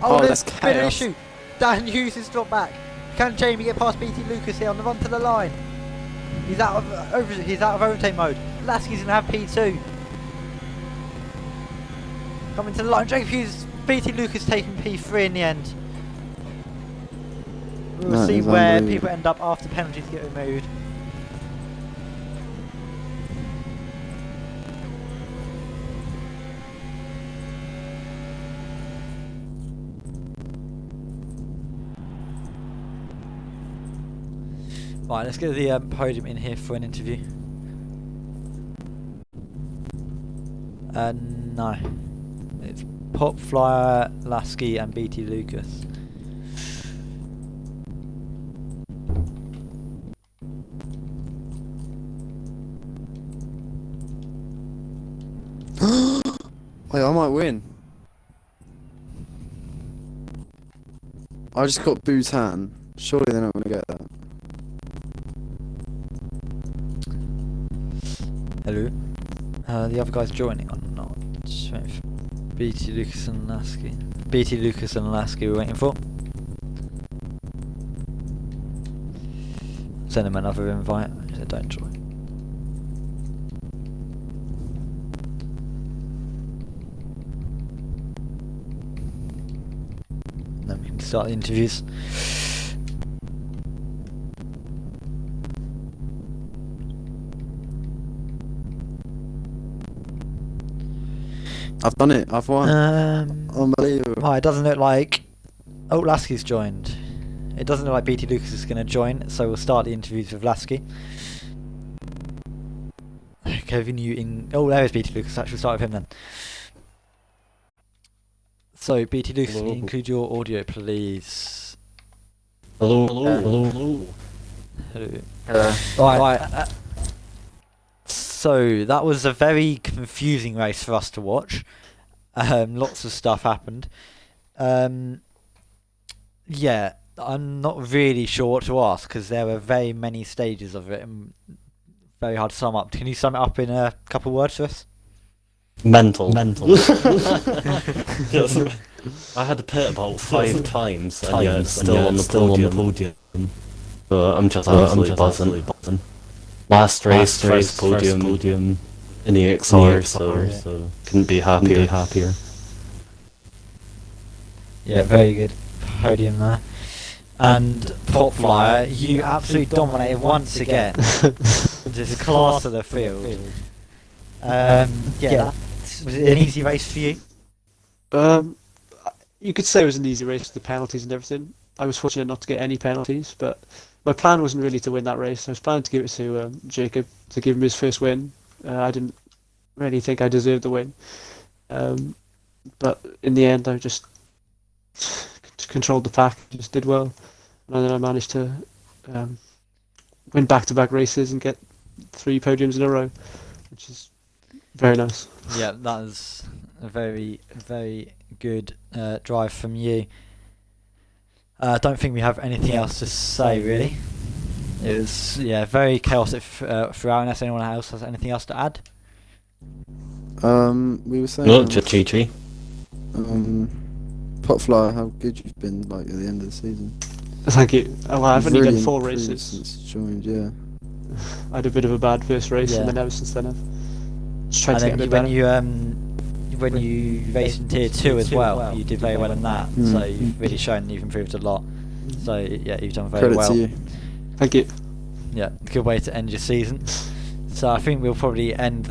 Oh, that's there's been an chaos. issue. Dan Hughes has dropped back. Can Jamie get past BT Lucas here on the run to the line? He's out of overtake mode. Lasky's gonna have P2. Coming to the line. Jacob Hughes, BT Lucas taking P3 in the end. We'll That see is where unbelievable. people end up after penalties get removed. Right, let's get the podium in here for an interview. No. It's Pop Flyer, Lasky and BT Lucas. Wait, I might win. I just got Bhutan. Surely they're not going to get that. Hello. The other guy's joining or not? BT Lucas and Lasky. BT Lucas and Lasky we're waiting for. Send him another invite. He said don't join. And then we can start the interviews. I've done it. I've won. Unbelievable. Right, it doesn't look like... Oh, Lasky's joined. It doesn't look like BT Lucas is going to join, so we'll start the interviews with Lasky. Kevin, you in... Oh, there is BT Lucas. Actually, start with him then. So, BT Lucas, can you include your audio, please? Hello, hello, hello. Hello. Right. So that was a very confusing race for us to watch. Lots of stuff happened. Yeah, I'm not really sure what to ask because there were very many stages of it and very hard to sum up. Can you sum it up in a couple of words for us? Mental. Yes. I had to pit about 5 times and yet still on the podium. But I'm just absolutely buzzing. Last race, first podium in the XR, so couldn't be happier. Yeah, very good podium there. And Pop Flyer, you absolutely dominated once again. Just class of the field. Yeah, was it an easy race for you? You could say it was an easy race with the penalties and everything. I was fortunate not to get any penalties, but my plan wasn't really to win that race. I was planning to give it to Jacob to give him his first win. I didn't really think I deserved the win, but in the end, I just controlled the pack, just did well, and then I managed to win back-to-back races and get 3 podiums in a row, which is very nice. Yeah, that is a very, very good drive from you. I don't think we have anything else to say, really. It was, yeah, very chaotic throughout, unless anyone else has anything else to add. We were saying... No, just Chi. Potflyer, how good you've been, like, at the end of the season. Thank you. Well, I've only done 4 improved races. since you joined, yeah. I had a bit of a bad first race, Yeah. and then ever since then I've just tried And to get a then bit better. when when you raced in Tier 2 as well. You did very well in that, Mm. so you've really shown you've improved a lot. So yeah, you've done very Credit well. to you. Thank you. Yeah, good way to end your season. So I think we'll probably end